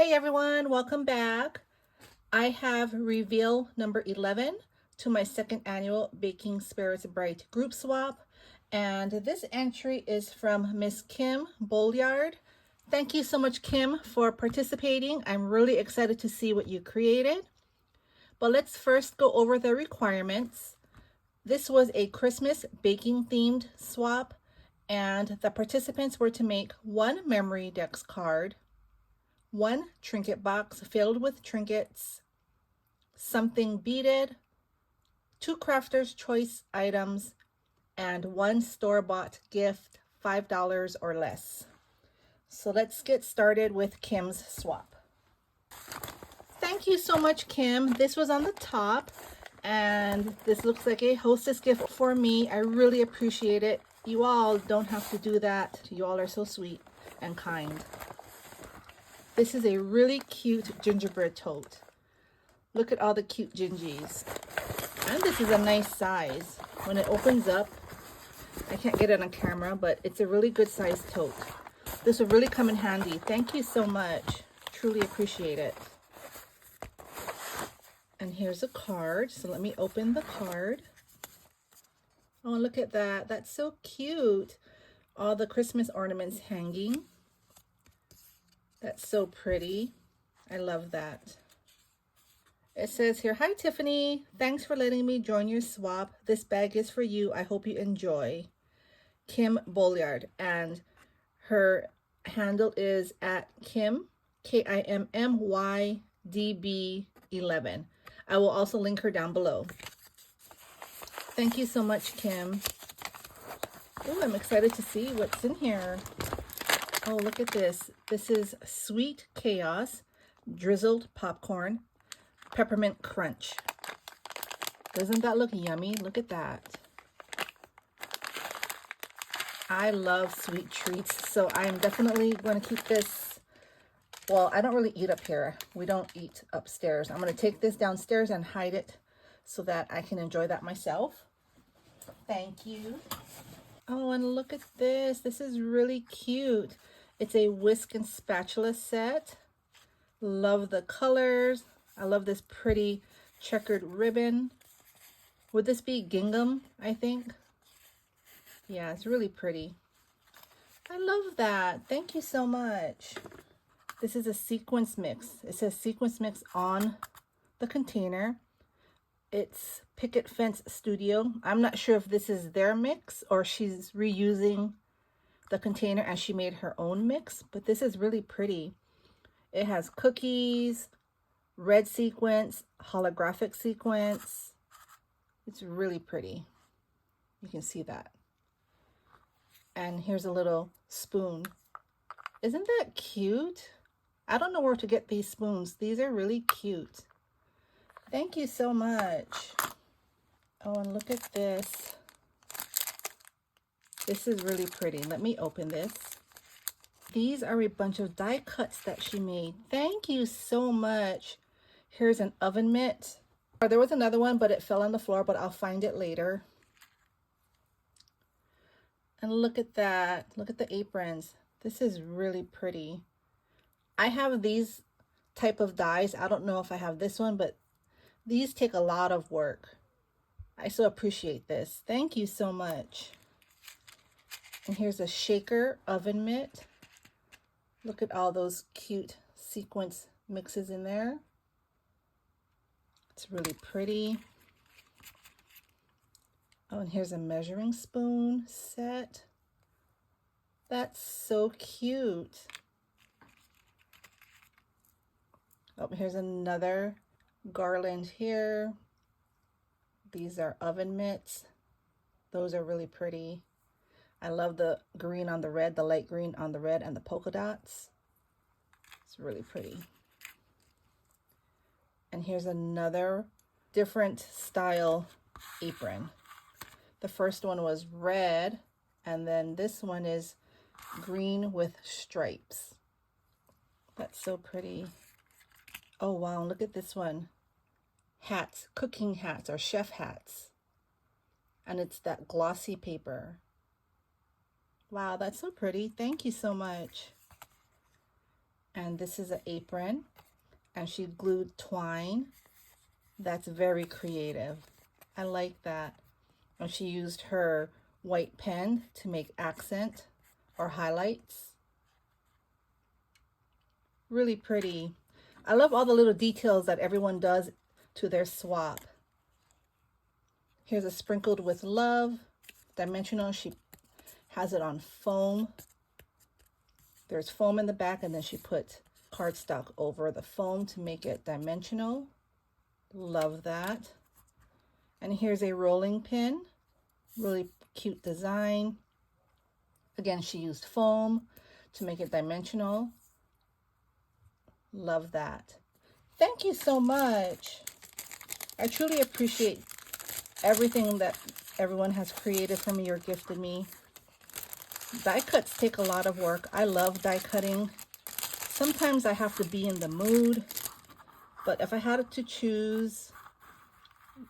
Hey everyone, welcome back. I have reveal number 11 to my second annual Baking Spirits Bright group swap. And this entry is from Miss Kim Bolyard. Thank you so much, Kim, for participating. I'm really excited to see what you created. But let's first go over the requirements. This was a Christmas baking themed swap, and the participants were to make one memory dex card, one trinket box filled with trinkets, something beaded, 2 crafter's choice items, and 1 store-bought gift, $5 or less. So let's get started with Kim's swap. Thank you so much, Kim. This was on the top, and this looks like a hostess gift for me. I really appreciate it. You all don't have to do that. You all are so sweet and kind. This is a really cute gingerbread tote. Look at all the cute gingies. And this is a nice size. When it opens up, I can't get it on camera, but it's a really good size tote. This will really come in handy. Thank you so much. Truly appreciate it. And here's a card. So let me open the card. Oh, look at that. That's so cute. All the Christmas ornaments hanging. That's so pretty. I love that. It says here, "Hi Tiffany, thanks for letting me join your swap. This bag is for you. I hope you enjoy. Kim Bolyard." And her handle is at Kim, KIMMYDB11. I will also link her down below. Thank you so much, Kim. Oh, I'm excited to see what's in here. Oh, look at this. This is Sweet Chaos Drizzled Popcorn Peppermint Crunch. Doesn't that look yummy? Look at that. I love sweet treats, so I'm definitely going to keep this. Well, I don't really eat up here. We don't eat upstairs. I'm going to take this downstairs and hide it so that I can enjoy that myself. Thank you. Oh, and look at this. This is really cute. It's a whisk and spatula set. Love the colors. I love this pretty checkered ribbon. Would this be gingham, I think? Yeah, it's really pretty. I love that. Thank you so much. This is a sequence mix. It says sequence mix on the container. It's Picket Fence Studio. I'm not sure if this is their mix or she's reusing the container and she made her own mix, but this is really pretty. It has cookies, red sequence, holographic sequence. It's really pretty. You can see that. And here's a little spoon. Isn't that cute? I don't know where to get these spoons. These are really cute. Thank you so much. Oh, and look at this. This is really pretty. Let me open this. These are a bunch of die cuts that she made. Thank you so much. Here's an oven mitt. There was another one, but it fell on the floor, but I'll find it later. And look at that. Look at the aprons. This is really pretty. I have these type of dies. I don't know if I have this one, but these take a lot of work. I so appreciate this. Thank you so much. And here's a shaker oven mitt. Look at all those cute sequence mixes in there. It's really pretty. Oh, and here's a measuring spoon set. That's so cute. Oh, here's another garland here. These are oven mitts. Those are really pretty. I love the green on the red, the light green on the red, and the polka dots. It's really pretty. And here's another different style apron. The first one was red, and then this one is green with stripes. That's so pretty. Oh wow, look at this one. Hats, cooking hats or chef hats. And it's that glossy paper. Wow, that's so pretty. Thank you so much. And this is an apron, and she glued twine. That's very creative. I like that. And she used her white pen to make accent or highlights. Really pretty. I love all the little details that everyone does to their swap. Here's a sprinkled with love, dimensional. She has it on foam. There's foam in the back, and then she put cardstock over the foam to make it dimensional. Love that. And here's a rolling pin. Really cute design. Again, she used foam to make it dimensional. Love that. Thank you so much. I truly appreciate everything that everyone has created for me or gifted me. Die cuts take a lot of work. I love die cutting. Sometimes I have to be in the mood, but if I had to choose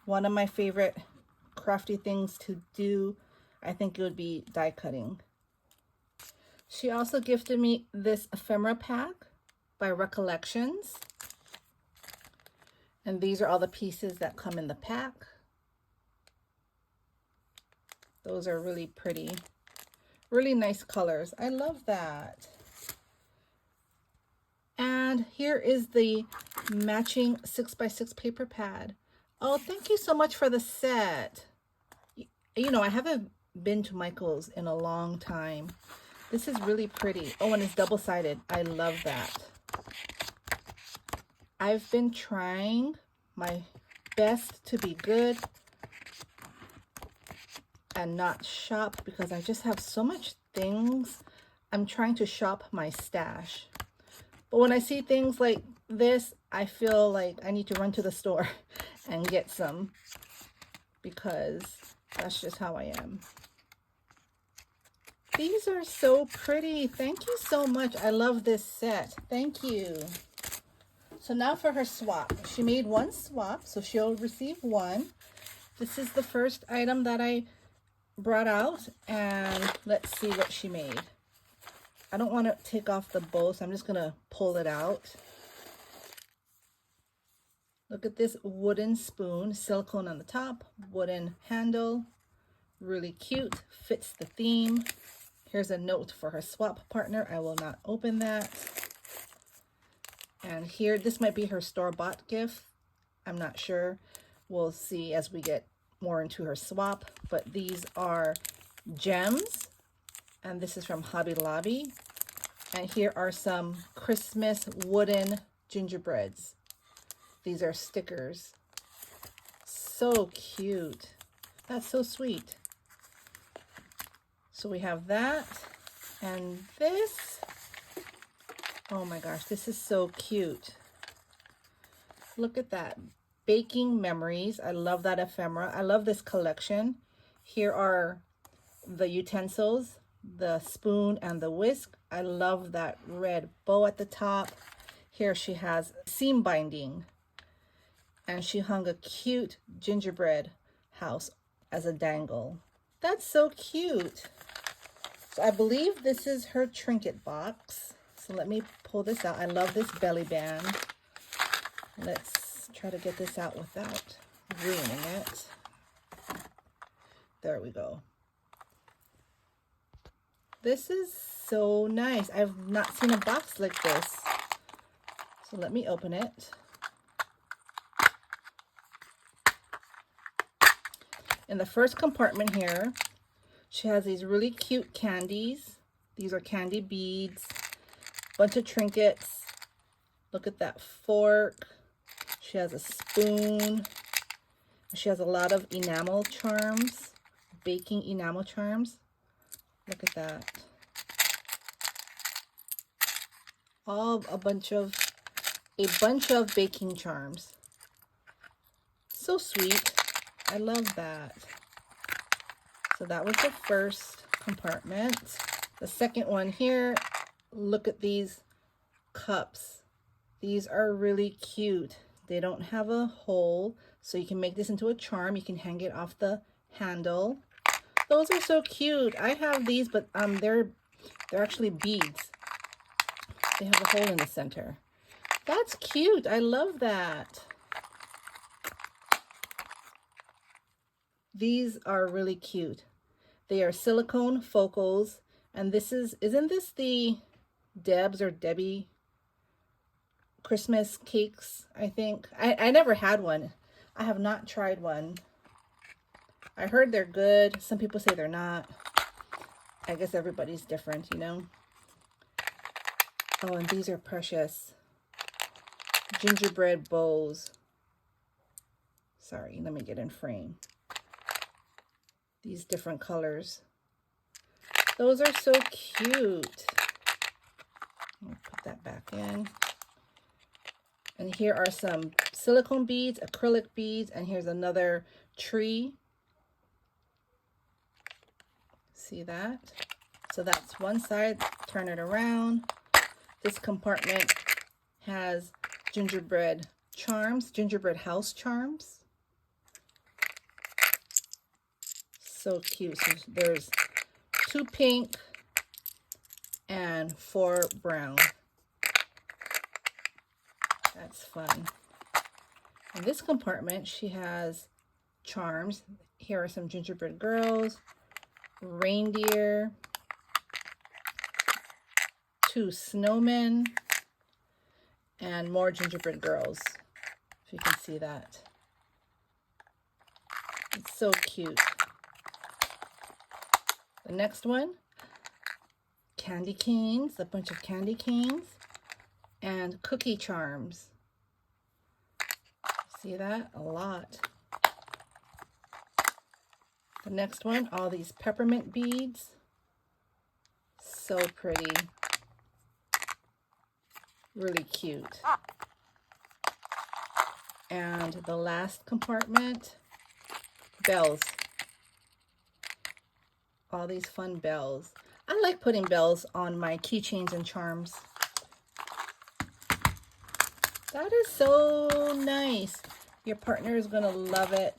one of my favorite crafty things to do, I think it would be die cutting. She also gifted me this ephemera pack by Recollections. And these are all the pieces that come in the pack. Those are really pretty. Really nice colors. I love that. And here is the matching 6x6 paper pad. Oh, thank you so much for the set. You know, I haven't been to Michael's in a long time. This is really pretty. Oh, and it's double-sided. I love that. I've been trying my best to be good and not shop because I just have so much things. I'm trying to shop my stash. But when I see things like this, I feel like I need to run to the store and get some because that's just how I am. These are so pretty. Thank you so much. I love this set. Thank you. So now for her swap. She made one swap, so she'll receive one. This is the first item that I brought out, and let's see what she made. I don't want to take off the bowl, so I'm just going to pull it out. Look at this wooden spoon, silicone on the top, wooden handle. Really cute, fits the theme. Here's a note for her swap partner. I will not open that. And here, this might be her store-bought gift. I'm not sure. We'll see as we get more into her swap. But these are gems. And this is from Hobby Lobby. And here are some Christmas wooden gingerbreads. These are stickers. So cute. That's so sweet. So we have that. And this. Oh my gosh, this is so cute. Look at that. Baking memories. I love that ephemera. I love this collection. Here are the utensils, the spoon and the whisk. I love that red bow at the top. Here she has seam binding. And she hung a cute gingerbread house as a dangle. That's so cute. So I believe this is her trinket box. So let me pull this out. I love this belly band. Let's try to get this out without ruining it. There we go. This is so nice. I've not seen a box like this. So let me open it. In the first compartment here, she has these really cute candies. These are candy beads. Bunch of trinkets. Look at that fork. She has a spoon. She has a lot of enamel charms, baking enamel charms. Look at that. A bunch of baking charms. So sweet. I love that. So that was the first compartment. The second one here. Look at these cups. These are really cute. They don't have a hole, so you can make this into a charm. You can hang it off the handle. Those are so cute. I have these, but they're actually beads. They have a hole in the center. That's cute. I love that. These are really cute. They are silicone focals, and isn't this the Deb's or Debbie Christmas cakes, I think? I never had one. I have not tried one. I heard they're good. Some people say they're not. I guess everybody's different, you know? Oh, and these are precious. Gingerbread bows. Sorry, let me get in frame. These different colors. Those are so cute. I'll put that back in. And here are some silicone beads, acrylic beads, and here's another tree. See that? So that's one side. Turn it around. This compartment has gingerbread charms, gingerbread house charms. So cute. So there's 2 pink and 4 brown. That's fun. In this compartment, she has charms. Here are some gingerbread girls, reindeer, 2 snowmen, and more gingerbread girls, if you can see that. It's so cute. The next one, candy canes, a bunch of candy canes, and cookie charms. See that? A lot. The next one, all these peppermint beads. So pretty. Really cute. And the last compartment, bells. All these fun bells. I like putting bells on my keychains and charms. That is so nice. Your partner is going to love it.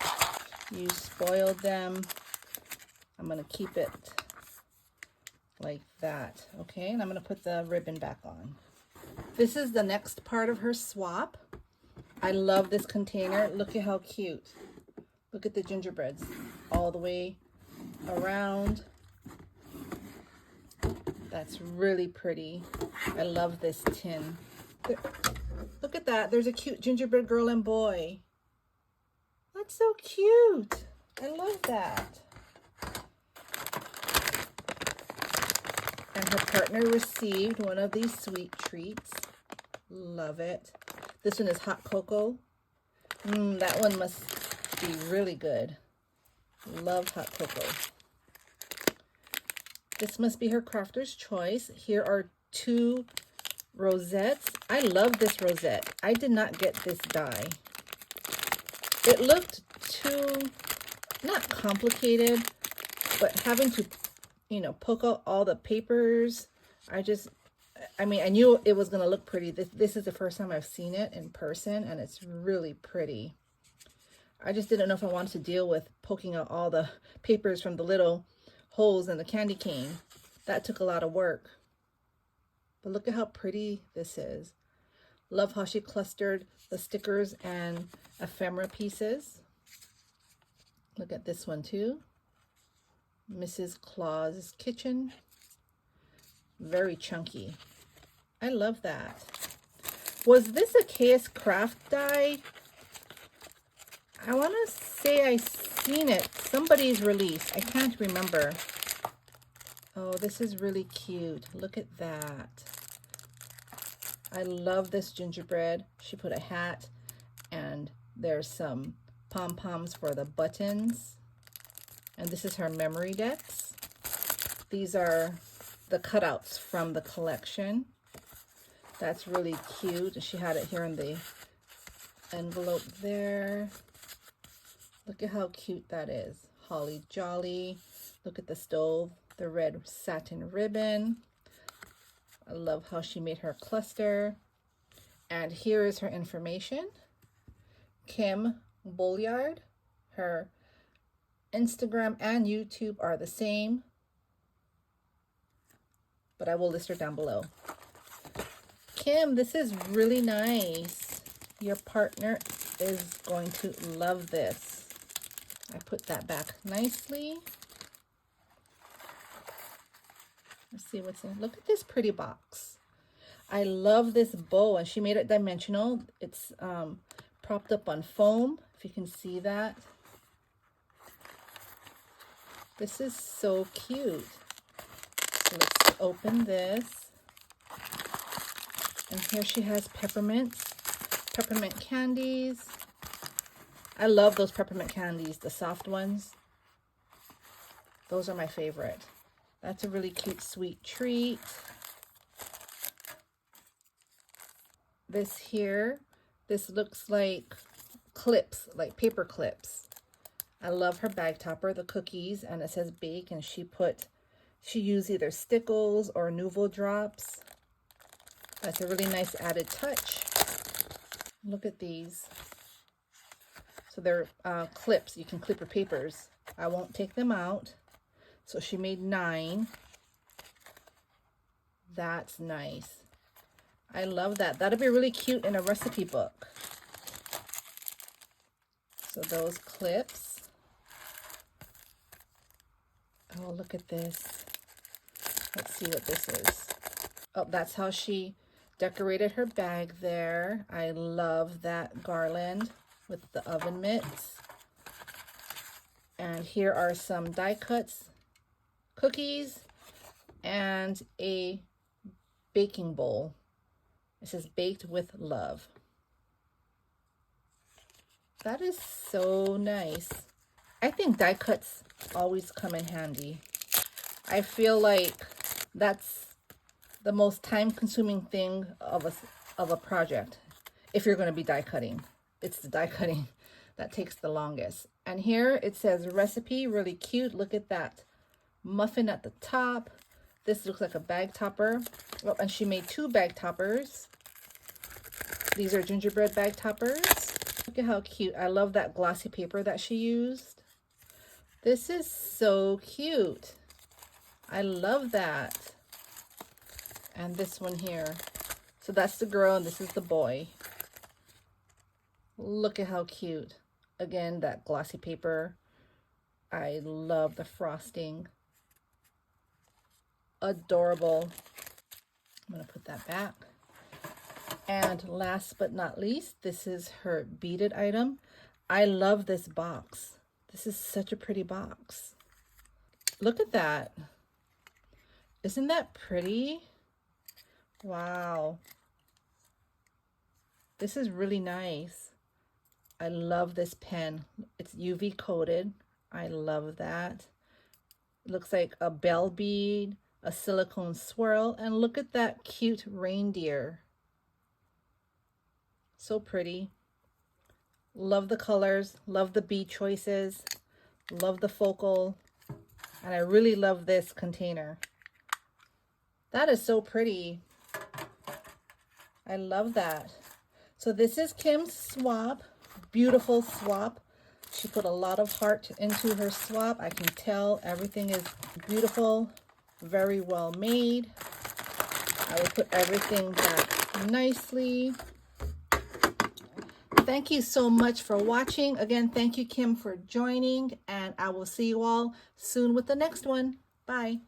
You spoiled them. I'm going to keep it like that. Okay, and I'm going to put the ribbon back on. This is the next part of her swap. I love this container. Look at how cute. Look at the gingerbreads all the way around. That's really pretty. I love this tin. Look at that. There's a cute gingerbread girl and boy. That's so cute. I love that. And her partner received one of these sweet treats. Love it. This one is hot cocoa. That one must be really good. Love hot cocoa. This must be her crafter's choice. Here are 2 rosettes. I love this rosette. I did not get this die. It looked too, not complicated, but having to, you know, poke out all the papers. I mean, I knew it was going to look pretty. This is the first time I've seen it in person, and it's really pretty. I just didn't know if I wanted to deal with poking out all the papers from the little holes in the candy cane. That took a lot of work. But look at how pretty this is. Love how she clustered the stickers and ephemera pieces. Look at this one too. Mrs. Claus's Kitchen. Very chunky. I love that. Was this a KS Craft die? I want to say I seen it. Somebody's release. I can't remember. Oh, this is really cute. Look at that. I love this gingerbread. She put a hat, and there's some pom-poms for the buttons. And this is her memory decks. These are the cutouts from the collection. That's really cute. She had it here in the envelope there. Look at how cute that is. Holly Jolly. Look at the stove, the red satin ribbon. I love how she made her cluster. And here is her information. Kim Bolliard. Her Instagram and YouTube are the same, but I will list her down below. Kim, this is really nice. Your partner is going to love this. I put that back nicely. Let's see what's in. Look at this pretty box. I love this bow, and she made it dimensional. It's propped up on foam, if you can see that. This is so cute. So let's open this. And here she has peppermint candies. I love those peppermint candies, the soft ones. Those are my favorite. That's a really cute, sweet treat. This here, this looks like clips, like paper clips. I love her bag topper, the cookies, and it says bake, and she used either stickles or Nouveau drops. That's a really nice added touch. Look at these. So they're clips. You can clip your papers. I won't take them out. So she made 9. That's nice. I love that. That'll be really cute in a recipe book. So those clips. Oh, look at this. Let's see what this is. Oh, that's how she decorated her bag there. I love that garland with the oven mitts. And here are some die cuts, cookies, and a baking bowl. It says baked with love. That is so nice. I think die cuts always come in handy. I feel like that's the most time-consuming thing of a project. If you're going to be die cutting, it's the die cutting that takes the longest. And here it says recipe, really cute. Look at that muffin at the top. This looks like a bag topper. Oh, and she made 2 bag toppers. These are gingerbread bag toppers. Look at how cute. I love that glossy paper that she used. This is so cute. I love that. And this one here. So that's the girl and this is the boy. Look at how cute. Again, that glossy paper. I love the frosting. Adorable. I'm going to put that back. And last but not least, this is her beaded item. I love this box. This is such a pretty box. Look at that. Isn't that pretty? Wow. This is really nice. I love this pen. It's UV coated. I love that. It looks like a bell bead, a silicone swirl, and look at that cute reindeer. So pretty. Love the colors, love the bead choices, love the focal, and I really love this container. That is so pretty. I love that. So this is Kim's swap, beautiful swap. She put a lot of heart into her swap. I can tell everything is beautiful, very well made. I will put everything back nicely. Thank you so much for watching. Again, thank you, Kim, for joining, and I will see you all soon with the next one. Bye.